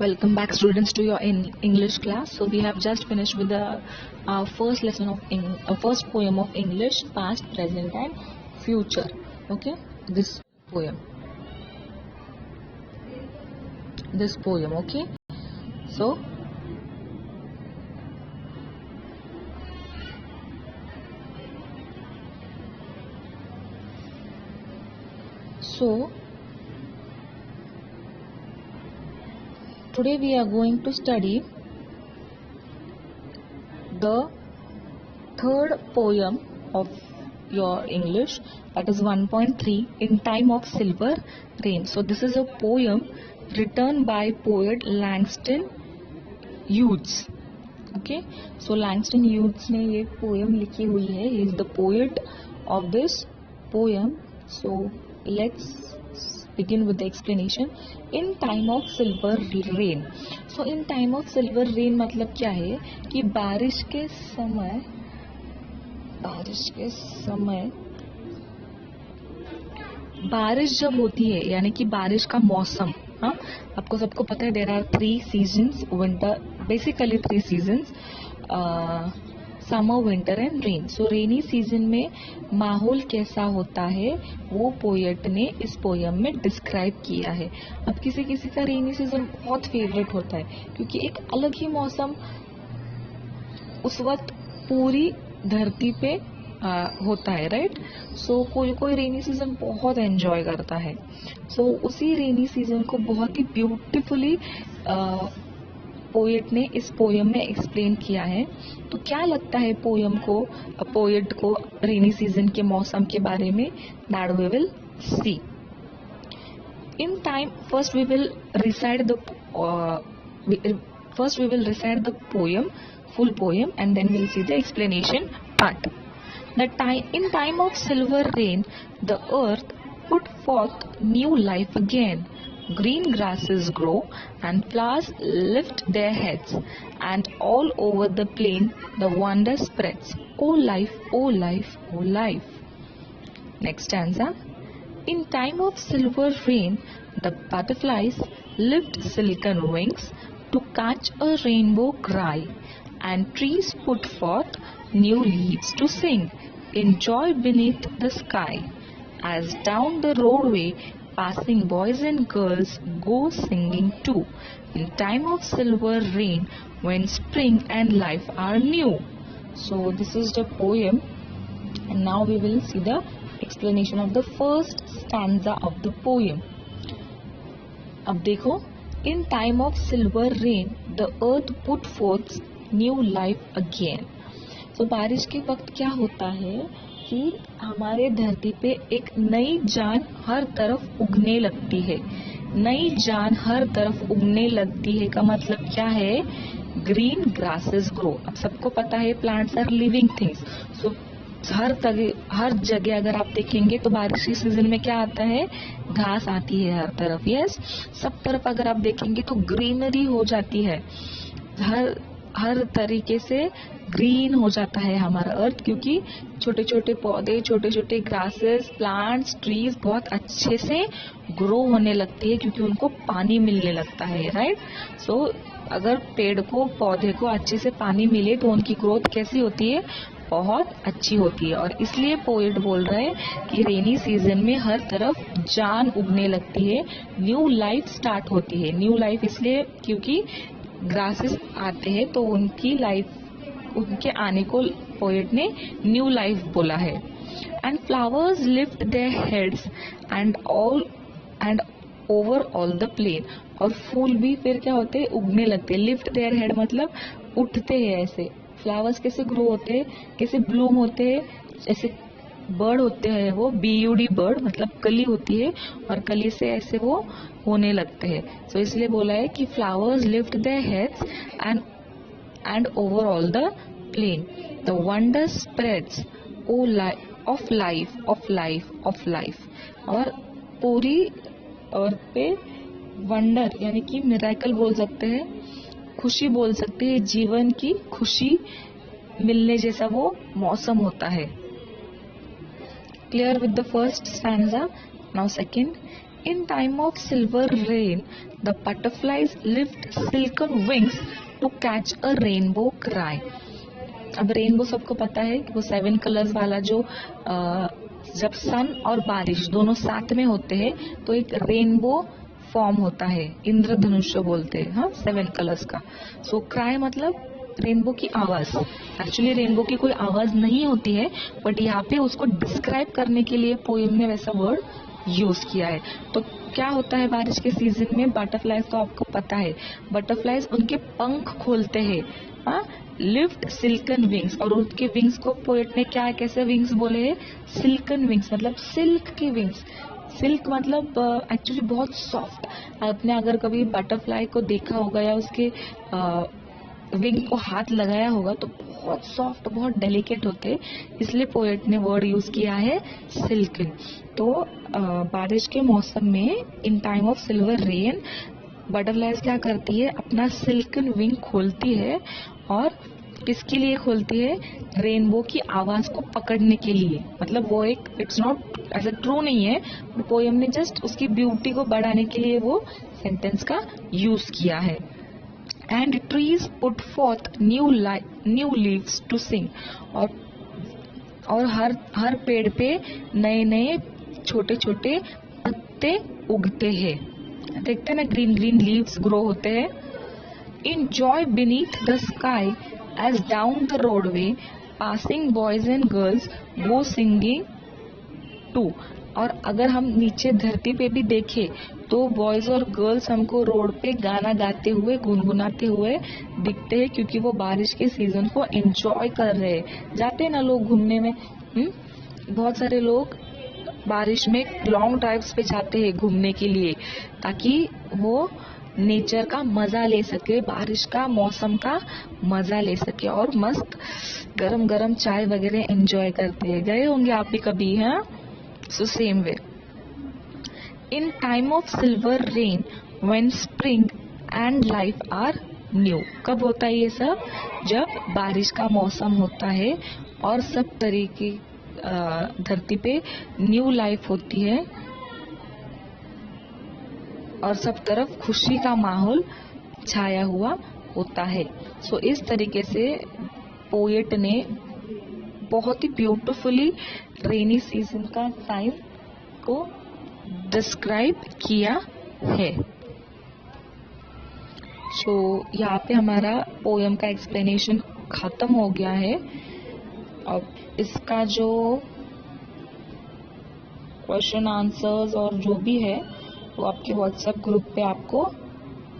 Welcome back, students, to your English class. So we have just finished with our first lesson of first poem of English, past, present, and future. Okay, this poem. Okay. So today we are going to study the third poem of your English, that is 1.3, In Time of Silver Rain. So this is a poem written by poet Langston Hughes. Okay, so Langston Hughes ने ये poem लिखी हुई है. He is the poet of this poem. So let's begin with the explanation. In time of silver rain. So in time of silver rain मतलब क्या है कि बारिश के समय बारिश जब होती है, यानी कि बारिश का मौसम. हाँ, आपको सबको पता है, there are 3 seasons, winter, basically 3 seasons, summer, winter and rain. So rainy season में माहौल कैसा होता है वो पोएट ने इस पोयम में डिस्क्राइब किया है. अब किसी किसी का रेनी सीजन बहुत फेवरेट होता है क्योंकि एक अलग ही मौसम उस वक्त पूरी धरती पे होता है, राइट. सो कोई कोई रेनी सीजन बहुत एंजॉय करता है. सो उसी रेनी सीजन को बहुत ही ब्यूटीफुली पोएट ने इस पोयम में एक्सप्लेन किया है. तो क्या लगता है पोएट को रेनी सीजन के मौसम के बारे में, that we will see. In time first we will recite the poem, full poem, and then we'll see the explanation part. In time of silver rain, the earth put forth new life again. Green grasses grow and flowers lift their heads, and all over the plain the wonder spreads. Oh life, oh life, oh life. Next stanza. In time of silver rain, the butterflies lift silken wings to catch a rainbow cry, and trees put forth new leaves to sing in joy beneath the sky. As down the roadway passing boys and girls go singing too, in time of silver rain, when spring and life are new. So this is the poem, and now we will see the explanation of the first stanza of the poem. अब देखो, in time of silver rain, the earth put forth new life again. So बारिश के वक्त क्या होता है कि हमारे धरती पे एक नई जान हर तरफ उगने लगती है. नई जान हर तरफ उगने लगती है का मतलब क्या है? Green grasses grow. अब सबको पता है प्लांट्स आर लिविंग थिंग्स. सो हर जगह अगर आप देखेंगे तो बारिश के सीजन में क्या आता है? घास आती है हर तरफ. यस, सब तरफ अगर आप देखेंगे तो ग्रीनरी हो जाती है. हर तरीके से ग्रीन हो जाता है हमारा अर्थ, क्योंकि छोटे छोटे पौधे, छोटे छोटे ग्रासेस, प्लांट्स, ट्रीज बहुत अच्छे से ग्रो होने लगती है क्योंकि उनको पानी मिलने लगता है, राइट. सो अगर पेड़ को, पौधे को अच्छे से पानी मिले तो उनकी ग्रोथ कैसी होती है? बहुत अच्छी होती है. और इसलिए पोएट बोल रहा है कि रेनी सीजन में हर तरफ जान उगने लगती है, न्यू लाइफ स्टार्ट होती है. न्यू लाइफ इसलिए क्योंकि ग्रासेस आते हैं तो उनकी लाइफ, उनके आने को पोएट ने न्यू लाइफ बोला है. And flowers lift their heads and over all the plain. और फूल भी फिर क्या होते हैं? उगने लगते हैं. लिफ्ट देयर हेड मतलब उठते हैं. ऐसे फ्लावर्स कैसे ग्रो होते हैं, कैसे ब्लूम होते हैं? ऐसे बर्ड होते हैं, वो BUD बर्ड मतलब कली होती है, और कली से ऐसे वो होने लगते हैं. सो इसलिए बोला है कि flowers lift their heads and over all the plain the wonder spreads of life. और पूरी अर्थ पे वंडर यानी कि मिरेकल बोल सकते हैं, खुशी बोल सकते हैं, जीवन की खुशी मिलने जैसा वो मौसम होता है. Clear with the first stanza. Now second. In time of silver rain, the butterflies lift silken wings to catch a rainbow cry. अब रेनबो सबको पता है कि वो 7 कलर्स वाला जो जब सन और बारिश दोनों साथ में होते हैं तो एक रेनबो फॉर्म होता है, इंद्रधनुष बोलते हैं, हाँ, 7 कलर्स का. सो क्राई मतलब रेनबो की आवाज. एक्चुअली रेनबो की कोई आवाज नहीं होती है, बट यहाँ पे उसको डिस्क्राइब करने के लिए पोएम ने वैसा वर्ड यूज किया है. तो क्या होता है बारिश के सीजन में? बटरफ्लाइज तो आपको पता है, बटरफ्लाइज उनके पंख खोलते हैं, लिफ्ट सिल्कन विंग्स, और उनके विंग्स को पोएट ने क्या कैसे विंग्स बोले हैं? सिल्कन विंग्स, मतलब सिल्क की विंग्स. सिल्क मतलब एक्चुअली बहुत सॉफ्ट. आपने अगर कभी बटरफ्लाई को देखा होगा या उसके विंग को हाथ लगाया होगा तो बहुत सॉफ्ट, बहुत डेलिकेट होते, इसलिए पोएट ने वर्ड यूज किया है सिल्कन. तो बारिश के मौसम में in time of silver rain butterflies क्या करती है? अपना सिल्कन विंग खोलती है. और किसके लिए खोलती है? रेनबो की आवाज को पकड़ने के लिए. मतलब वो एक, इट्स नॉट ऐसा ट्रू नहीं है, पोएम ने जस्ट उसकी ब्यूटी को बढ़ाने के लिए वो सेंटेंस का यूज किया है. And trees put forth new leaves to sing. और हर पेड़ पे नए नए छोटे छोटे पत्ते उगते हैं. देखते हैं ना, ग्रीन ग्रीन लीव्स ग्रो होते हैं. In joy beneath the sky as down the roadway passing boys and girls go singing too. और अगर हम नीचे धरती पे भी देखें तो बॉयज और गर्ल्स हमको रोड पे गाना गाते हुए, गुनगुनाते हुए दिखते हैं, क्योंकि वो बारिश के सीजन को एंजॉय कर रहे हैं. जाते हैं ना लोग घूमने में, बहुत सारे लोग बारिश में लॉन्ग ड्राइव्स पे जाते हैं घूमने के लिए, ताकि वो नेचर का मजा ले सके, बारिश का मौसम का मजा ले सके और मस्त गरम गरम चाय वगैरह एंजॉय करते हैं. गए होंगे आप भी कभी, हाँ? So same way, in time of silver rain, when spring and life are new. कब होता है ये सब? जब बारिश का मौसम होता है और सब तरीके धरती पे न्यू लाइफ होती है और सब तरफ खुशी का माहौल छाया हुआ होता है. सो इस तरीके से पोएट ने बहुत ही ब्यूटिफुली रेनी सीजन का टाइम को डिस्क्राइब किया है. सो यहाँ पे हमारा पोएम का एक्सप्लेनेशन खत्म हो गया है. अब इसका जो क्वेश्चन आंसर्स और जो भी है वो आपके व्हाट्सएप ग्रुप पे आपको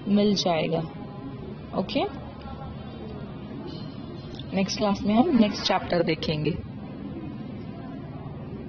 मिल जाएगा. ओके, नेक्स्ट क्लास में हम नेक्स्ट चैप्टर देखेंगे.